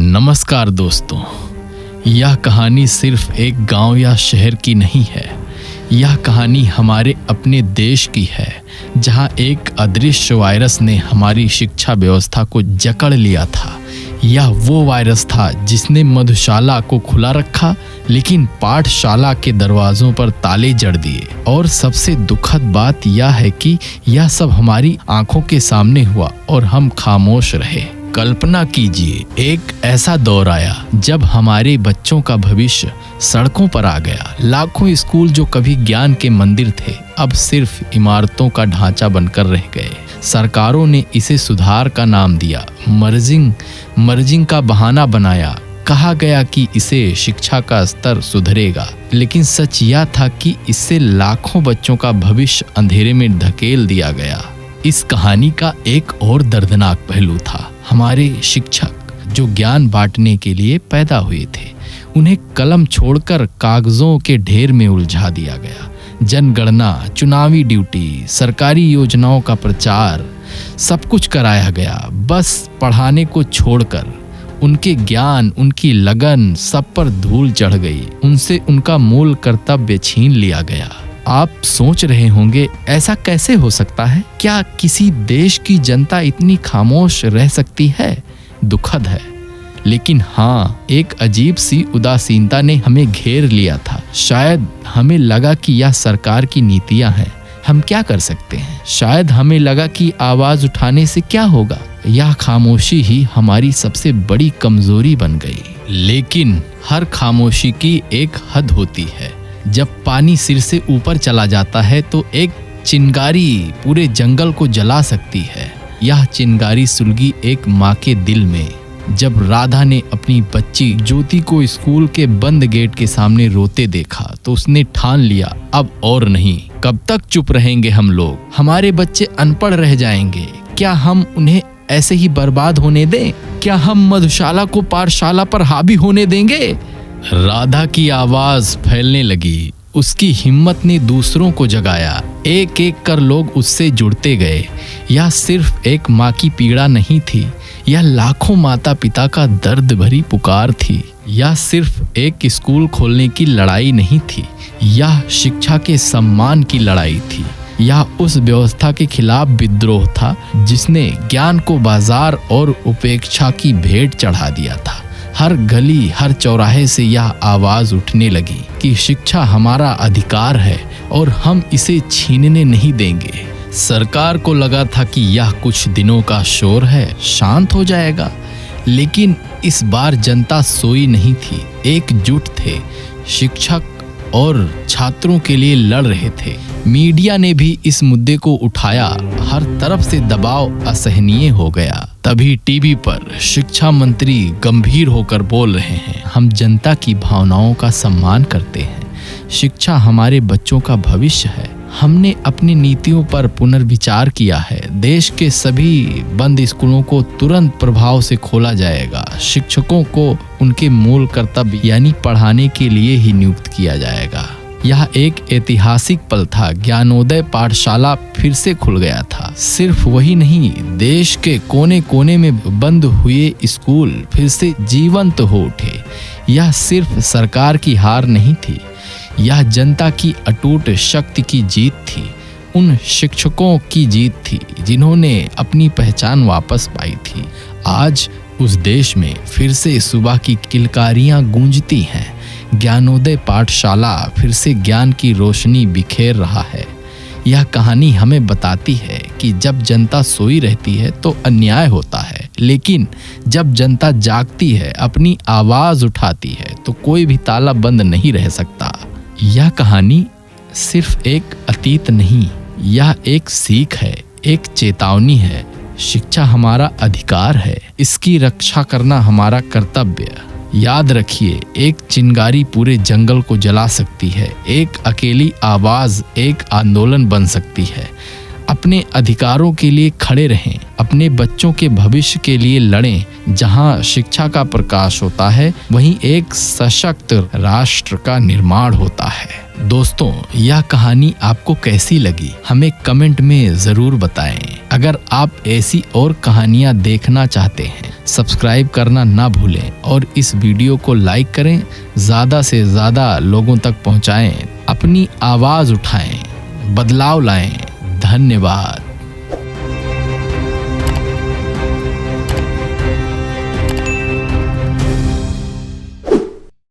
नमस्कार दोस्तों, यह कहानी सिर्फ एक गांव या शहर की नहीं है। यह कहानी हमारे अपने देश की है, जहां एक अदृश्य वायरस ने हमारी शिक्षा व्यवस्था को जकड़ लिया था। यह वो वायरस था जिसने मधुशाला को खुला रखा, लेकिन पाठशाला के दरवाजों पर ताले जड़ दिए। और सबसे दुखद बात यह है कि यह सब हमारी आंखों के सामने हुआ और हम खामोश रहे। कल्पना कीजिए, एक ऐसा दौर आया जब हमारे बच्चों का भविष्य सड़कों पर आ गया। लाखों स्कूल जो कभी ज्ञान के मंदिर थे, अब सिर्फ इमारतों का ढांचा बनकर रह गए। सरकारों ने इसे सुधार का नाम दिया, मर्जिंग का बहाना बनाया। कहा गया कि इससे शिक्षा का स्तर सुधरेगा, लेकिन सच यह था कि इससे लाखों बच्चों का भविष्य अंधेरे में धकेल दिया गया। इस कहानी का एक और दर्दनाक पहलू था। हमारे शिक्षक जो ज्ञान बांटने के लिए पैदा हुए थे, उन्हें कलम छोड़कर कागजों के ढेर में उलझा दिया गया। जनगणना, चुनावी ड्यूटी, सरकारी योजनाओं का प्रचार, सब कुछ कराया गया, बस पढ़ाने को छोड़कर। उनके ज्ञान, उनकी लगन, सब पर धूल चढ़ गई। उनसे उनका मूल कर्तव्य छीन लिया गया। आप सोच रहे होंगे, ऐसा कैसे हो सकता है? क्या किसी देश की जनता इतनी खामोश रह सकती है? दुखद है, लेकिन हाँ, एक अजीब सी उदासीनता ने हमें घेर लिया था। शायद हमें लगा कि यह सरकार की नीतियां हैं, हम क्या कर सकते हैं। शायद हमें लगा कि आवाज उठाने से क्या होगा। यह खामोशी ही हमारी सबसे बड़ी कमजोरी बन गई। लेकिन हर खामोशी की एक हद होती है। जब पानी सिर से ऊपर चला जाता है तो एक चिंगारी पूरे जंगल को जला सकती है। यह चिंगारी सुलगी एक माँ के दिल में। जब राधा ने अपनी बच्ची ज्योति को स्कूल के बंद गेट के सामने रोते देखा, तो उसने ठान लिया, अब और नहीं। कब तक चुप रहेंगे हम लोग? हमारे बच्चे अनपढ़ रह जाएंगे। क्या हम उन्हें ऐसे ही बर्बाद होने दें? क्या हम मधुशाला को पाठशाला पर हावी होने देंगे? राधा की आवाज फैलने लगी। उसकी हिम्मत ने दूसरों को जगाया। एक एक कर लोग उससे जुड़ते गए। यह सिर्फ एक माँ की पीड़ा नहीं थी, यह लाखों माता पिता का दर्द भरी पुकार थी। यह सिर्फ एक स्कूल खोलने की लड़ाई नहीं थी, यह शिक्षा के सम्मान की लड़ाई थी। यह उस व्यवस्था के खिलाफ विद्रोह था जिसने ज्ञान को बाजार और उपेक्षा की भेंट चढ़ा दिया था। हर गली, हर चौराहे से यह आवाज उठने लगी कि शिक्षा हमारा अधिकार है और हम इसे छीनने नहीं देंगे। सरकार को लगा था कि यह कुछ दिनों का शोर है, शांत हो जाएगा। लेकिन इस बार जनता सोई नहीं थी, एकजुट थे। शिक्षक और छात्रों के लिए लड़ रहे थे। मीडिया ने भी इस मुद्दे को उठाया। हर तरफ से दबाव असहनीय हो गया। तभी टीवी पर शिक्षा मंत्री गंभीर होकर बोल रहे हैं, हम जनता की भावनाओं का सम्मान करते हैं। शिक्षा हमारे बच्चों का भविष्य है। हमने अपनी नीतियों पर पुनर्विचार किया है। देश के सभी बंद स्कूलों को तुरंत प्रभाव से खोला जाएगा। शिक्षकों को उनके मूल कर्तव्य यानी पढ़ाने के लिए ही नियुक्त किया जाएगा। यह एक ऐतिहासिक पल था। ज्ञानोदय पाठशाला फिर से खुल गया था। सिर्फ वही नहीं, देश के कोने कोने में बंद हुए स्कूल फिर से जीवंत हो उठे। यह सिर्फ सरकार की हार नहीं थी, यह जनता की अटूट शक्ति की जीत थी। उन शिक्षकों की जीत थी जिन्होंने अपनी पहचान वापस पाई थी। आज उस देश में फिर से सुबह की किलकारियां गूंजती हैं। ज्ञानोदय पाठशाला फिर से ज्ञान की रोशनी बिखेर रहा है। यह कहानी हमें बताती है कि जब जनता सोई रहती है तो अन्याय होता है, लेकिन जब जनता जागती है, अपनी आवाज उठाती है, तो कोई भी ताला बंद नहीं रह सकता। यह कहानी सिर्फ एक अतीत नहीं, यह एक सीख है, एक चेतावनी है। शिक्षा हमारा अधिकार है, इसकी रक्षा करना हमारा कर्तव्य। याद रखिए, एक चिंगारी पूरे जंगल को जला सकती है, एक अकेली आवाज एक आंदोलन बन सकती है। अपने अधिकारों के लिए खड़े रहें, अपने बच्चों के भविष्य के लिए लड़ें। जहां शिक्षा का प्रकाश होता है, वहीं एक सशक्त राष्ट्र का निर्माण होता है। दोस्तों, यह कहानी आपको कैसी लगी हमें कमेंट में जरूर बताएं। अगर आप ऐसी और कहानियां देखना चाहते हैं सब्सक्राइब करना ना भूलें और इस वीडियो को लाइक करें, ज़्यादा से ज़्यादा लोगों तक पहुंचाएं, अपनी आवाज़ उठाएं, बदलाव लाएं। धन्यवाद।